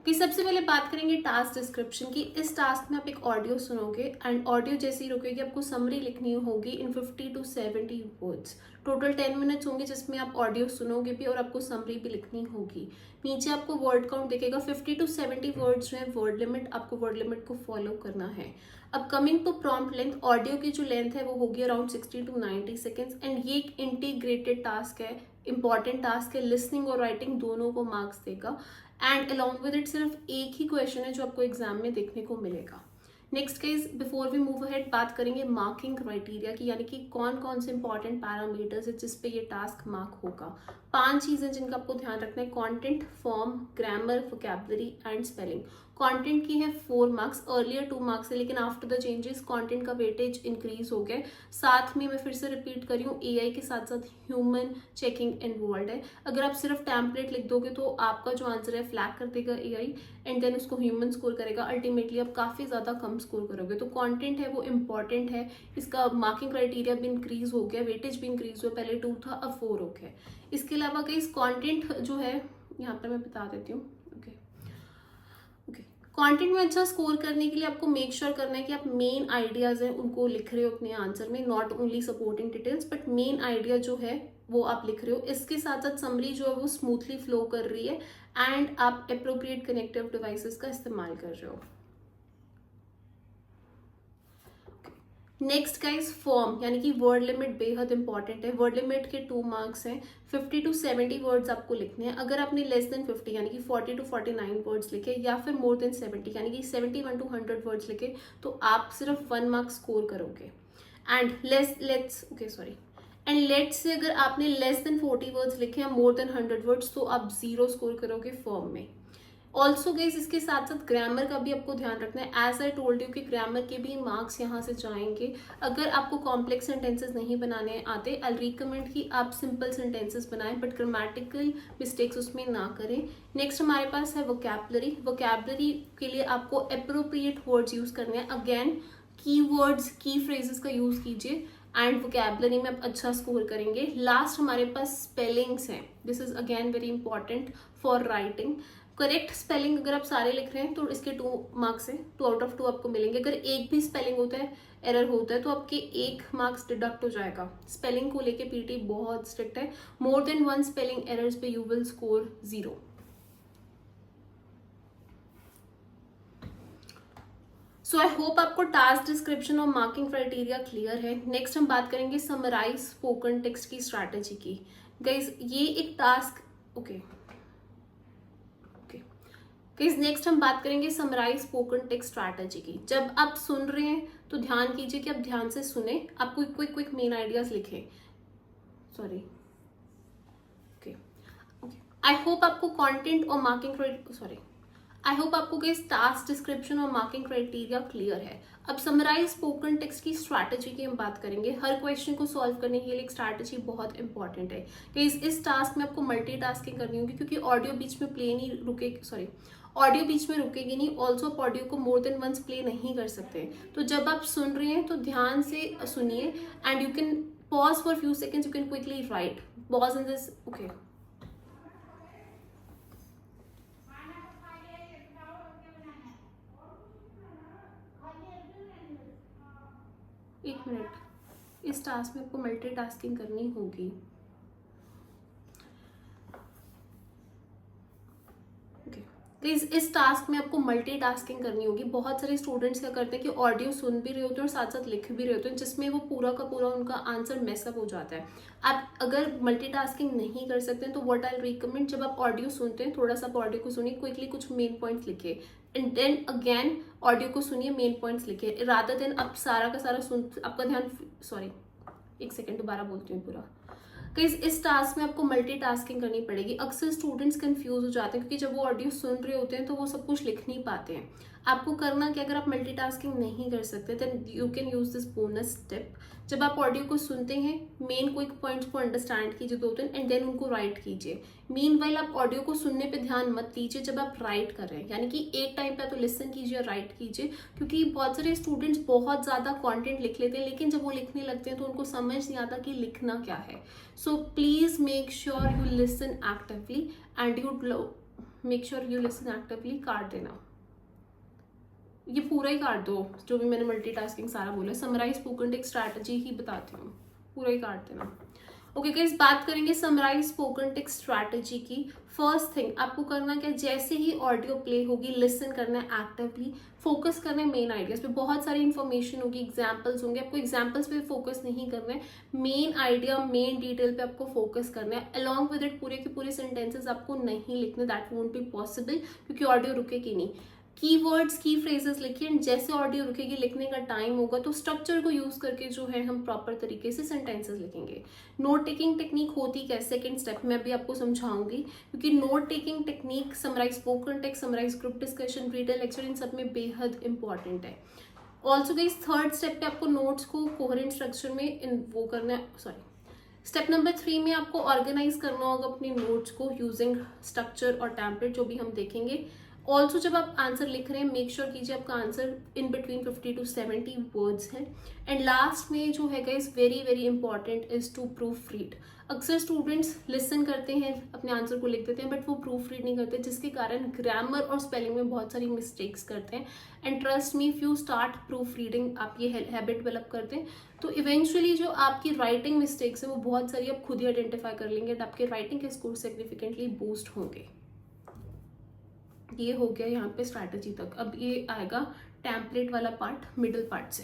कि सबसे पहले बात करेंगे टास्क डिस्क्रिप्शन की। इस टास्क में आप एक ऑडियो सुनोगे एंड ऑडियो जैसे ही रुकेगी आपको समरी लिखनी होगी इन 50 to 70 वर्ड्स। टोटल 10 मिनट्स होंगे जिसमें आप ऑडियो सुनोगे भी और आपको समरी भी लिखनी होगी। नीचे आपको वर्ड काउंट दिखेगा 50 to 70 वर्ड्स जो है वर्ड लिमिट, आपको वर्ड लिमिट को फॉलो करना है। अब coming to prompt length, audio की जो लेंथ है वो होगी अराउंड 60 to 90 सेकेंड्स एंड ये एक इंटीग्रेटेड टास्क है, इंपॉर्टेंट टास्क है। लिसनिंग और राइटिंग दोनों को मार्क्स देगा एंड अलॉन्ग विद इट सिर्फ एक ही क्वेश्चन है जो आपको एग्जाम में देखने को मिलेगा। Next case before we move ahead बात करेंगे मार्किंग क्राइटेरिया की, यानी कि कौन कौन से इंपॉर्टेंट पैरामीटर्स है जिस पे ये टास्क मार्क होगा। 5 चीजें जिनका आपको ध्यान रखना है: content, form, grammar, vocabulary and spelling. Content की है 4 मार्क्स, अर्लियर 2 मार्क्स है लेकिन आफ्टर द चेंजेस कंटेंट का वेटेज इंक्रीज हो गया। साथ में मैं फिर से रिपीट कर रही हूँ, एआई के साथ साथ ह्यूमन चेकिंग इन्वॉल्व है। अगर आप सिर्फ टेम्पलेट लिख दोगे तो आपका जो आंसर है फ्लैग कर देगा एआई एंड देन उसको ह्यूमन स्कोर करेगा। अल्टीमेटली आप काफी ज्यादा कम स्कोर करोगे। तो कंटेंट है वो इंपॉर्टेंट है, इसका मार्किंग क्राइटेरिया भी इंक्रीज हो गया, वेटेज भी इंक्रीज हुआ, पहले 2 था अब 4 हो गया। इसके अलावा कई कंटेंट जो है यहाँ पर मैं बता देती हूँ। कंटेंट में अच्छा स्कोर करने के लिए आपको मेक श्योर करना है कि आप मेन आइडियाज हैं उनको लिख रहे हो अपने आंसर में, not only supporting details but main idea जो है वो आप लिख रहे हो। इसके साथ साथ समरी जो है वो स्मूथली फ्लो कर रही है एंड आप अप्रोप्रिएट कनेक्टिव डिवाइसेस का इस्तेमाल कर रहे हो। नेक्स्ट गाइस फॉर्म, यानी कि वर्ड लिमिट बेहद इंपॉर्टेंट है। वर्ड लिमिट के 2 मार्क्स हैं, 50 to 70 वर्ड्स आपको लिखने हैं। अगर आपने लेस देन 50 यानी कि 40 to 49 वर्ड्स लिखे या फिर मोर देन 70 यानी कि 71 to 100 वर्ड्स लिखे तो आप सिर्फ 1 मार्क स्कोर करोगे। एंड लेट्स से अगर आपने लेस देन 40 वर्ड्स लिखे हैं, मोर देन 100 वर्ड्स, तो आप 0 स्कोर करोगे फॉर्म में। ऑल्सो गाइस इसके साथ साथ ग्रामर का भी आपको ध्यान रखना है। एज आई टोल्ड यू कि ग्रामर के भी मार्क्स यहाँ से जाएंगे। अगर आपको कॉम्प्लेक्स सेंटेंसेस नहीं बनाने आते, आई रिकमेंड कि आप सिंपल सेंटेंसेस बनाएं बट ग्रामेटिकल मिस्टेक्स उसमें ना करें। नेक्स्ट हमारे पास है वोकैबुलरी। वोकैबुलरी के लिए आपको अप्रोप्रिएट वर्ड्स यूज करने हैं। अगेन की वर्ड्स, की फ्रेजेस का यूज कीजिए एंड वोकैबुलरी में आप अच्छा स्कोर करेंगे। लास्ट हमारे पास स्पेलिंग्स हैं, this is again very important for writing. Correct spelling अगर आप सारे लिख रहे हैं तो इसके 2 मार्क्स हैं, 2 आउट ऑफ 2 आपको मिलेंगे। अगर एक भी स्पेलिंग होता है, एरर होता है तो आपके 1 मार्क्स डिडक्ट हो जाएगा। स्पेलिंग को लेके पीटी बहुत स्ट्रिक्ट है। मोर देन 1 स्पेलिंग एरर्स पे you will score 0। So I hope आपको टास्क डिस्क्रिप्शन और मार्किंग क्राइटेरिया क्लियर है। नेक्स्ट हम बात करेंगे समराइज स्पोकन टेक्स्ट की स्ट्रैटेजी की। गाइज ये एक टास्क नेक्स्ट हम बात करेंगे समराइज स्पोकन टेक्स्ट स्ट्रैटेजी की। जब आप सुन रहे हैं तो ध्यान कीजिए कि आप ध्यान से सुने, आप क्विक मेन आइडियाज लिखें। आई होप आपको कंटेंट और आई होप आपको टास्क डिस्क्रिप्शन और मार्किंग क्राइटेरिया क्लियर है। अब समराइज स्पोकन टेक्स्ट की स्ट्रैटेजी की हम बात करेंगे। हर क्वेश्चन को सॉल्व करने के लिए एक स्ट्रैटेजी बहुत इंपॉर्टेंट है कि इस टास्क में आपको मल्टीटास्किंग करनी होगी क्योंकि ऑडियो बीच में रुकेगी नहीं। ऑल्सो आप ऑडियो को मोर देन वंस प्ले नहीं कर सकते। तो जब आप सुन रहे हैं तो ध्यान से सुनिए and you can pause for few seconds, you can quickly right, pause in this. एक मिनट, इस टास्क में आपको मल्टीटास्किंग करनी होगी। इस टास्क में आपको मल्टीटास्किंग करनी होगी। बहुत सारे स्टूडेंट्स क्या करते हैं कि ऑडियो सुन भी रहे होते हैं और साथ साथ लिख भी रहे होते हैं, जिसमें वो पूरा का पूरा उनका आंसर मेसअप हो जाता है। आप अगर मल्टीटास्किंग नहीं कर सकते हैं तो व्हाट आई रिकमेंड, जब आप ऑडियो सुनते हैं थोड़ा सा ऑडियो को सुनिए, क्विकली कुछ मेन पॉइंट्स लिखिए एंड देन अगेन ऑडियो को सुनिए, मेन पॉइंट्स लिखिए, रादर देन आप सारा का सारा सुन, आपका ध्यान एक सेकेंड दोबारा बोलती हूँ पूरा। इस टास्क में आपको मल्टीटास्किंग करनी पड़ेगी। अक्सर स्टूडेंट्स कंफ्यूज हो जाते हैं क्योंकि जब वो ऑडियो सुन रहे होते हैं तो वो सब कुछ लिख नहीं पाते हैं। आपको करना कि अगर आप मल्टीटास्किंग नहीं कर सकते then you can use this bonus step. जब आप ऑडियो को सुनते हैं मेन क्विक पॉइंट्स को अंडरस्टैंड कीजिए 2-3 एंड देन उनको राइट कीजिए। मीनवाइल आप ऑडियो को सुनने पे ध्यान मत दीजिए जब आप राइट कर रहे हैं, यानी कि एक टाइम पे तो लिसन कीजिए और राइट कीजिए, क्योंकि बहुत सारे स्टूडेंट्स बहुत ज़्यादा कंटेंट लिख लेते हैं लेकिन जब वो लिखने लगते हैं तो उनको समझ नहीं आता कि लिखना क्या है। So please make sure you listen actively and you make sure you listen actively काट देना, ये पूरा ही काट दो जो भी मैंने मल्टीटास्किंग सारा बोला। समराइज स्पोकन टेक्स्ट स्ट्रैटेजी ही बताती हूँ, पूरा ही काट देना। ओके गाइस, बात करेंगे समराइज स्पोकन टेक्स्ट स्ट्रैटेजी की। फर्स्ट थिंग आपको करना क्या, जैसे ही ऑडियो प्ले होगी लिसन करना है एक्टिवली, फोकस करना है मेन आइडियाज पे। बहुत सारी इन्फॉर्मेशन होगी, एग्जाम्पल्स होंगे, आपको एग्जाम्पल्स पे फोकस नहीं करना है, मेन आइडिया मेन डिटेल पे आपको फोकस करना है। अलॉन्ग विद इट पूरे के पूरे सेंटेंसेस आपको नहीं लिखने, दैट वोंट बी पॉसिबल क्योंकि ऑडियो रुकेगी नहीं। कीवर्ड्स की फ्रेजेस लिखिए एंड जैसे ऑडियो रुकेगी लिखने का टाइम होगा तो स्ट्रक्चर को यूज करके जो है हम प्रॉपर तरीके से सेंटेंसेस लिखेंगे। नोट टेकिंग टेक्निक होती क्या, सेकंड स्टेप में अभी आपको समझाऊंगी, क्योंकि note taking technique summarize spoken text, summarize group discussion, reader lecture, इन सब में बेहद इंपॉर्टेंट है। ऑल्सो गाइस थर्ड स्टेप पे आपको नोट्स को कोहेरेंट स्ट्रक्चर में वो करना है, सॉरी स्टेप नंबर 3 में आपको ऑर्गेनाइज करना होगा अपने नोट्स को यूजिंग स्ट्रक्चर और टेम्पलेट, जो भी हम देखेंगे। ऑल्सो जब आप आंसर लिख रहे हैं मेक श्योर कीजिए आपका answer in between 50 to 70 words है। एंड लास्ट में जो है guys very very important is to proofread. अक्सर स्टूडेंट्स लिसन करते हैं, अपने आंसर को लिख देते हैं, बट वो प्रूफ रीड नहीं करते, जिसके कारण ग्रामर और स्पेलिंग में बहुत सारी मिस्टेक्स करते हैं। And trust me, if you start proof reading, आप ये हैबिट डेवलप करते हैं तो इवेंचुअली जो आपकी राइटिंग मिस्टेक्स है वो बहुत सारी आप खुद ही आइडेंटिफाई कर लेंगे एंड आपके राइटिंग के स्कोर सिग्निफिकेंटली बूस्ट होंगे। ये हो गया यहाँ पे स्ट्रैटेजी तक। अब ये आएगा टेम्पलेट वाला पार्ट मिडिल पार्ट से।